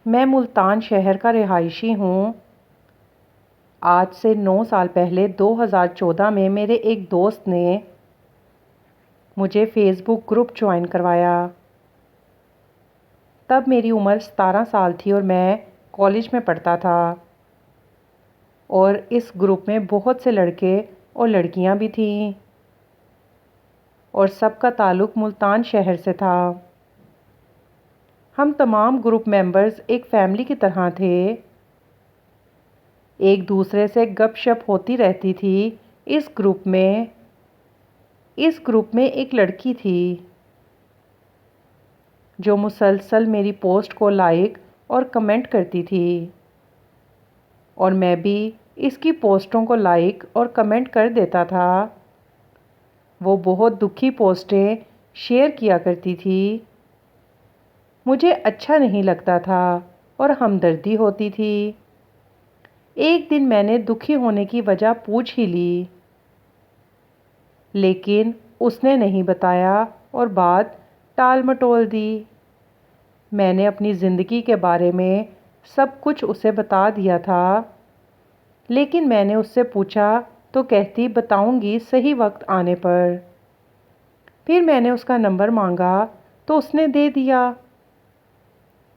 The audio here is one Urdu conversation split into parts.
میں ملتان شہر کا رہائشی ہوں۔ آج سے 9 سال پہلے 2014 میں میرے ایک دوست نے مجھے فیس بک گروپ جوائن کروایا۔ تب میری عمر 17 سال تھی اور میں کالج میں پڑھتا تھا، اور اس گروپ میں بہت سے لڑکے اور لڑکیاں بھی تھیں، اور سب کا تعلق ملتان شہر سے تھا۔ ہم تمام گروپ ممبرز ایک فیملی کی طرح تھے، ایک دوسرے سے گپ شپ ہوتی رہتی تھی۔ اس گروپ میں ایک لڑکی تھی جو مسلسل میری پوسٹ کو لائک اور کمنٹ کرتی تھی، اور میں بھی اس کی پوسٹوں کو لائک اور کمنٹ کر دیتا تھا۔ وہ بہت دکھی پوسٹیں شیئر کیا کرتی تھی، مجھے اچھا نہیں لگتا تھا اور ہمدردی ہوتی تھی۔ ایک دن میں نے دکھی ہونے کی وجہ پوچھ ہی لی، لیکن اس نے نہیں بتایا اور بات ٹال مٹول دی۔ میں نے اپنی زندگی کے بارے میں سب کچھ اسے بتا دیا تھا، لیکن میں نے اس سے پوچھا تو کہتی بتاؤں گی صحیح وقت آنے پر۔ پھر میں نے اس کا نمبر مانگا تو اس نے دے دیا۔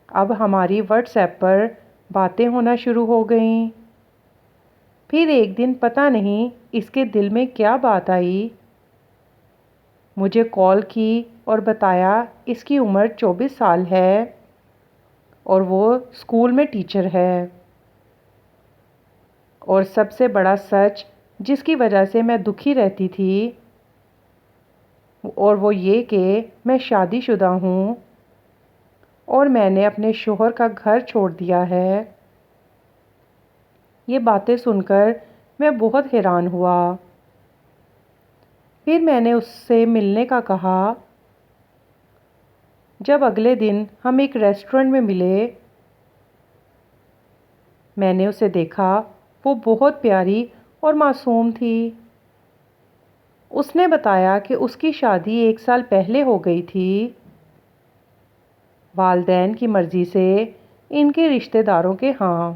اب ہماری واٹس ایپ پر باتیں ہونا شروع ہو گئیں۔ پھر ایک دن پتہ نہیں اس کے دل میں کیا بات آئی، مجھے کال کی اور بتایا اس کی عمر 24 سال ہے اور وہ اسکول میں ٹیچر ہے۔ اور سب سے بڑا سچ جس کی وجہ سے میں دکھی رہتی تھی، اور وہ یہ کہ میں شادی شدہ ہوں اور میں نے اپنے شوہر کا گھر چھوڑ دیا ہے۔ یہ باتیں سن کر میں بہت حیران ہوا۔ پھر میں نے اس سے ملنے کا کہا۔ جب اگلے دن ہم ایک ریسٹورنٹ میں ملے، میں نے اسے دیکھا، وہ بہت پیاری اور معصوم تھی۔ اس نے بتایا کہ اس کی شادی 1 سال پہلے ہو گئی تھی، والدین کی مرضی سے ان کے رشتہ داروں کے ہاں۔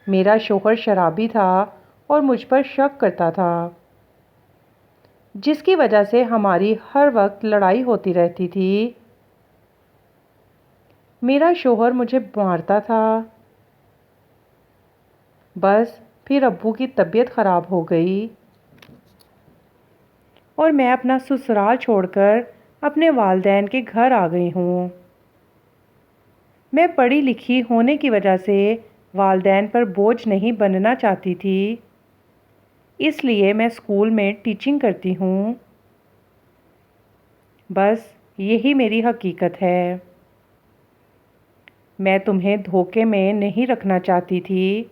میرا شوہر شرابی تھا اور مجھ پر شک کرتا تھا، جس کی وجہ سے ہماری ہر وقت لڑائی ہوتی رہتی تھی۔ میرا شوہر مجھے مارتا تھا۔ بس پھر ابو کی طبیعت خراب ہو گئی اور میں اپنا سسرال چھوڑ کر اپنے والدین کے گھر آ گئی ہوں۔ میں پڑھی لکھی ہونے کی وجہ سے والدین پر بوجھ نہیں بننا چاہتی تھی، اس لیے میں اسکول میں ٹیچنگ کرتی ہوں۔ بس یہی میری حقیقت ہے۔ میں تمہیں دھوکے میں نہیں رکھنا چاہتی تھی،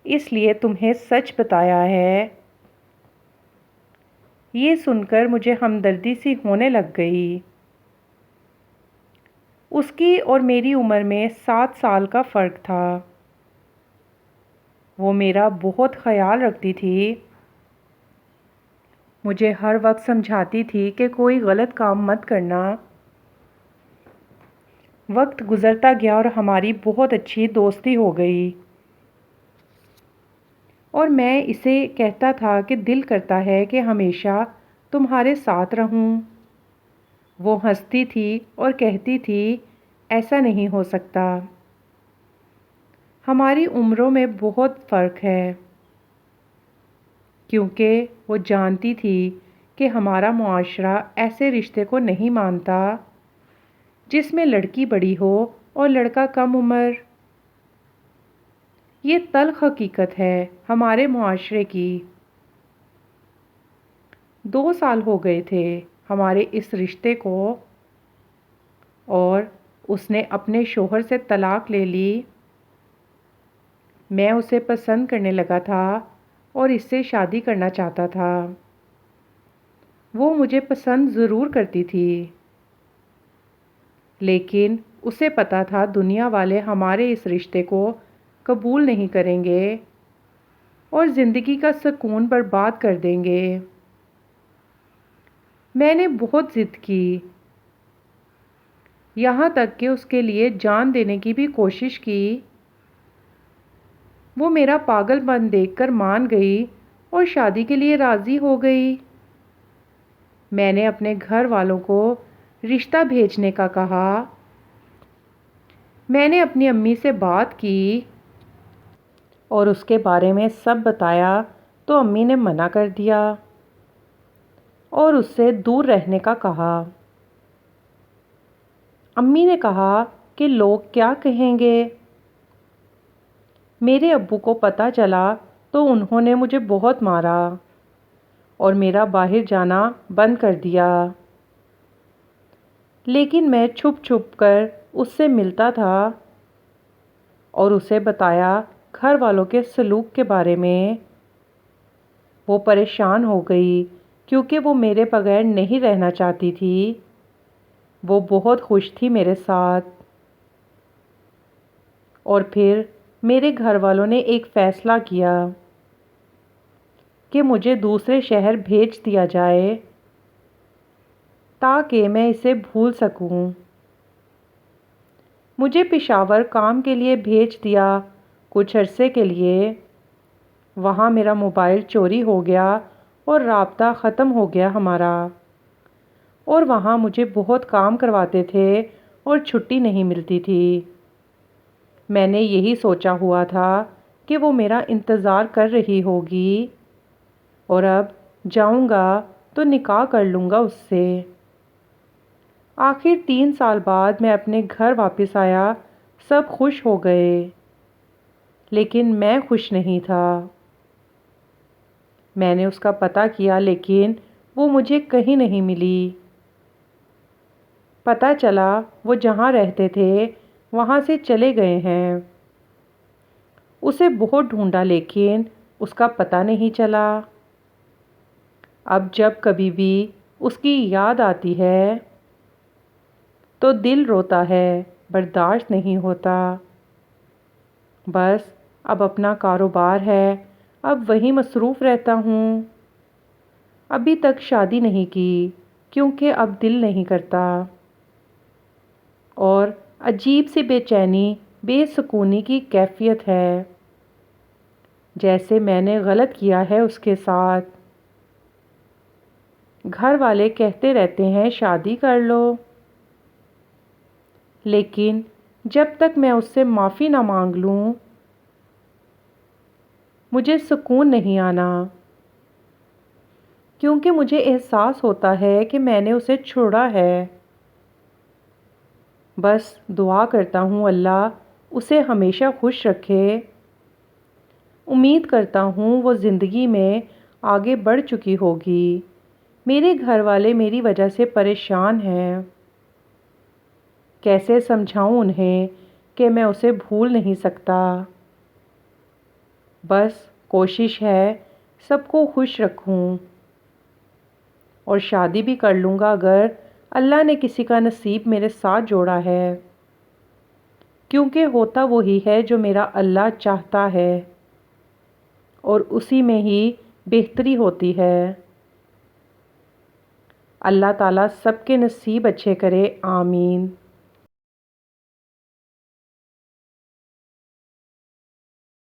اس لیے تمہیں سچ بتایا ہے۔ یہ سن کر مجھے ہمدردی سی ہونے لگ گئی۔ اس کی اور میری عمر میں 7 سال کا فرق تھا۔ وہ میرا بہت خیال رکھتی تھی، مجھے ہر وقت سمجھاتی تھی کہ کوئی غلط کام مت کرنا۔ وقت گزرتا گیا اور ہماری بہت اچھی دوستی ہو گئی، اور میں اسے کہتا تھا کہ دل کرتا ہے کہ ہمیشہ تمہارے ساتھ رہوں۔ وہ ہنستی تھی اور کہتی تھی ایسا نہیں ہو سکتا، ہماری عمروں میں بہت فرق ہے، کیونکہ وہ جانتی تھی کہ ہمارا معاشرہ ایسے رشتے کو نہیں مانتا جس میں لڑکی بڑی ہو اور لڑکا کم عمر۔ یہ تلخ حقیقت ہے ہمارے معاشرے کی۔ 2 سال ہو گئے تھے ہمارے اس رشتے کو، اور اس نے اپنے شوہر سے طلاق لے لی۔ میں اسے پسند کرنے لگا تھا اور اس سے شادی کرنا چاہتا تھا۔ وہ مجھے پسند ضرور کرتی تھی، لیکن اسے پتا تھا دنیا والے ہمارے اس رشتے کو قبول نہیں کریں گے اور زندگی کا سکون برباد کر دیں گے۔ میں نے بہت ضد کی، یہاں تک کہ اس کے لیے جان دینے کی بھی کوشش کی۔ وہ میرا پاگل پن دیکھ کر مان گئی اور شادی کے لیے راضی ہو گئی۔ میں نے اپنے گھر والوں کو رشتہ بھیجنے کا کہا۔ میں نے اپنی امی سے بات کی اور اس کے بارے میں سب بتایا تو امی نے منع کر دیا اور اس سے دور رہنے کا کہا۔ امی نے کہا کہ لوگ کیا کہیں گے؟ میرے ابو کو پتہ چلا تو انہوں نے مجھے بہت مارا اور میرا باہر جانا بند کر دیا، لیکن میں چھپ چھپ کر اس سے ملتا تھا اور اسے بتایا گھر والوں کے سلوک کے بارے میں۔ وہ پریشان ہو گئی کیونکہ وہ میرے بغیر نہیں رہنا چاہتی تھی۔ وہ بہت خوش تھی میرے ساتھ۔ اور پھر میرے گھر والوں نے ایک فیصلہ کیا کہ مجھے دوسرے شہر بھیج دیا جائے تاکہ میں اسے بھول سکوں۔ مجھے پشاور کام کے لیے بھیج دیا کچھ عرصے کے لیے۔ وہاں میرا موبائل چوری ہو گیا اور رابطہ ختم ہو گیا ہمارا، اور وہاں مجھے بہت کام کرواتے تھے اور چھٹی نہیں ملتی تھی۔ میں نے یہی سوچا ہوا تھا کہ وہ میرا انتظار کر رہی ہوگی اور اب جاؤں گا تو نکاح کر لوں گا اس سے۔ آخر 3 سال بعد میں اپنے گھر واپس آیا۔ سب خوش ہو گئے لیکن میں خوش نہیں تھا۔ میں نے اس کا پتہ کیا لیکن وہ مجھے کہیں نہیں ملی۔ پتہ چلا وہ جہاں رہتے تھے وہاں سے چلے گئے ہیں۔ اسے بہت ڈھونڈا لیکن اس کا پتہ نہیں چلا۔ اب جب کبھی بھی اس کی یاد آتی ہے تو دل روتا ہے، برداشت نہیں ہوتا۔ بس اب اپنا کاروبار ہے، اب وہیں مصروف رہتا ہوں۔ ابھی تک شادی نہیں کی کیونکہ اب دل نہیں کرتا، اور عجیب سی بے چینی، بے سکونی کی کیفیت ہے، جیسے میں نے غلط کیا ہے اس کے ساتھ۔ گھر والے کہتے رہتے ہیں شادی کر لو، لیکن جب تک میں اس سے معافی نہ مانگ لوں مجھے سکون نہیں آنا، کیونکہ مجھے احساس ہوتا ہے کہ میں نے اسے چھوڑا ہے۔ بس دعا کرتا ہوں اللہ اسے ہمیشہ خوش رکھے۔ امید کرتا ہوں وہ زندگی میں آگے بڑھ چکی ہوگی۔ میرے گھر والے میری وجہ سے پریشان ہیں۔ کیسے سمجھاؤں انہیں کہ میں اسے بھول نہیں سکتا۔ بس کوشش ہے سب کو خوش رکھوں، اور شادی بھی کر لوں گا اگر اللہ نے کسی کا نصیب میرے ساتھ جوڑا ہے، کیونکہ ہوتا وہی ہے جو میرا اللہ چاہتا ہے اور اسی میں ہی بہتری ہوتی ہے۔ اللہ تعالیٰ سب کے نصیب اچھے کرے، آمین۔